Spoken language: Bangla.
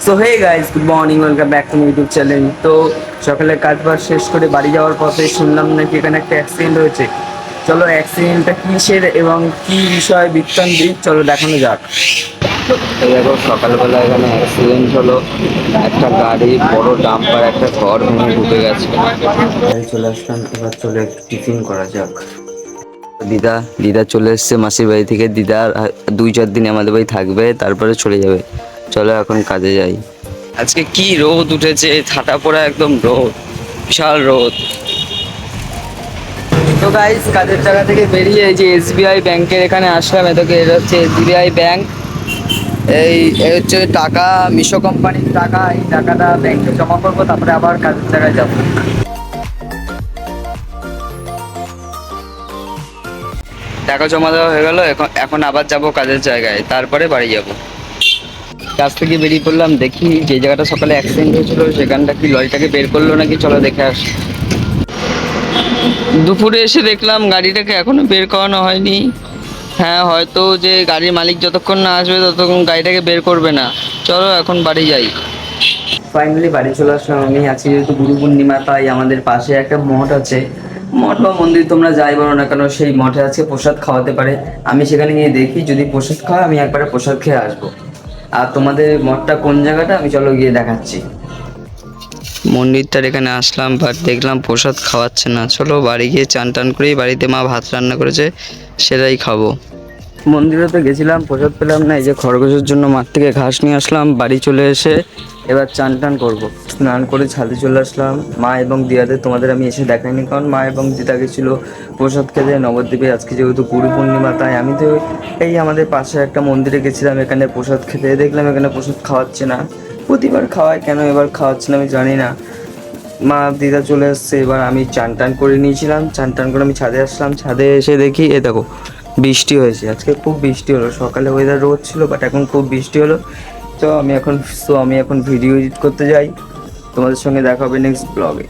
So hey guys, good morning, welcome back to my YouTube channel. তো সকালে কাজবাজ শেষ করে বাড়ি যাওয়ার পথে শুনলাম নাকি এখানে একটা অ্যাক্সিডেন্ট হয়েছে। চলো অ্যাক্সিডেন্টটা কিসের এবং কি বিষয় বৃত্তান্তি চলো দেখানো যাক। এই দেখো সকালবেলা এখানে অ্যাক্সিডেন্ট হলো, একটা গাড়ি বড় ডাম্পার একটা ঘর ভেঙে ঢুকে গেছে। বাড়ি চলে আসলাম, এবার চলে একটু টিফিন করা যাক। দিদা দিদা চলে এসছে মাসির বাড়ি থেকে। দিদা 2-4 দিন আমাদের বাড়ি থাকবে, তারপরে চলে যাবে। চলো এখন কাজে যাই। আজকে কি রোদ উঠেছে, ছাতা পড়া একদম রোদ, বিশাল রোদ। তো গাইস কাজের জায়গা থেকে বেরিয়ে এই যে এসবিআই ব্যাংকের এখানে আসলাম। এদিকে এটা হচ্ছে এসবিআই ব্যাংক। এই হচ্ছে টাকা, মিশো কোম্পানির টাকা। এই টাকাটা ব্যাংকে জমা করবো, তারপরে আবার কাজের জায়গায় যাবো। টাকা জমা দেওয়া হয়ে গেল, এখন এখন আবার যাব কাজের জায়গায়, তারপরে বাড়ি যাব। কাজ থেকে বেরিয়ে পড়লাম, দেখি যে জায়গাটা সকালে অ্যাক্সিডেন্ট হয়েছিল সেখানটা কি লরিটাকে বের করলো নাকি, চলো দেখে আসি। দুপুরে এসে দেখলাম গাড়িটাকে এখনো বের করানো হয়নি। হ্যাঁ, হয়তো যে গাড়ির মালিক যতক্ষণ না আসবে ততক্ষণ গাড়িটাকে বের করবে না। চলো এখন বাড়ি যাই। ফাইনালি বাড়ি চলে আসলাম আমি। আজকে যেহেতু গুরু পূর্ণিমা, তাই আমাদের পাশে একটা মঠ আছে। মঠ বা মন্দির তোমরা যাই বলো না কেন, সেই মঠে আজকে প্রসাদ খাওয়াতে পারে। আমি সেখানে গিয়ে দেখি, যদি প্রসাদ খাওয়া আমি একবারে প্রসাদ খেয়ে আসবো। আর তোমাদের মঠটা কোন জায়গাটা আমি চলো গিয়ে দেখাচ্ছি। মন্দিরটার এখানে আসলাম, বাট দেখলাম প্রসাদ খাওয়াচ্ছে না। চলো বাড়ি গিয়ে চান টান করেই, বাড়িতে মা ভাত রান্না করেছে সেটাই খাবো। মন্দিরে তো গেছিলাম, প্রসাদ পেলাম না। এই যে খরগোশের জন্য মাঠ থেকে ঘাস নিয়ে আসলাম। বাড়ি চলে এসে এবার চান টান করবো, স্নান করে ছাদে চলে আসলাম। মা এবং দিদাদের তোমাদের আমি এসে দেখাইনি, কারণ মা এবং দিদা গেছিলো প্রসাদ খেতে নবদ্বীপে। আজকে যেহেতু গুরু পূর্ণিমা, তাই আমি তো এই আমাদের পাশে একটা মন্দিরে গেছিলাম, এখানে প্রসাদ খেতে। দেখলাম এখানে প্রসাদ খাওয়াচ্ছে না। প্রতিবার খাওয়ায়, কেন এবার খাওয়াচ্ছে না আমি জানি না। মা দিদা চলে এসছে, এবার আমি চান টান করে নিয়েছিলাম। চান টান করে আমি ছাদে আসলাম। ছাদে এসে দেখি এ দেখো বৃষ্টি হয়েছে। আজকে খুব বৃষ্টি হলো, সকালে ওয়েদার রোদ ছিল, বাট এখন খুব বৃষ্টি হলো। তো আমি এখন ভিডিও এডিট করতে যাই। তোমাদের সঙ্গে দেখা হবে নেক্সট ব্লগে।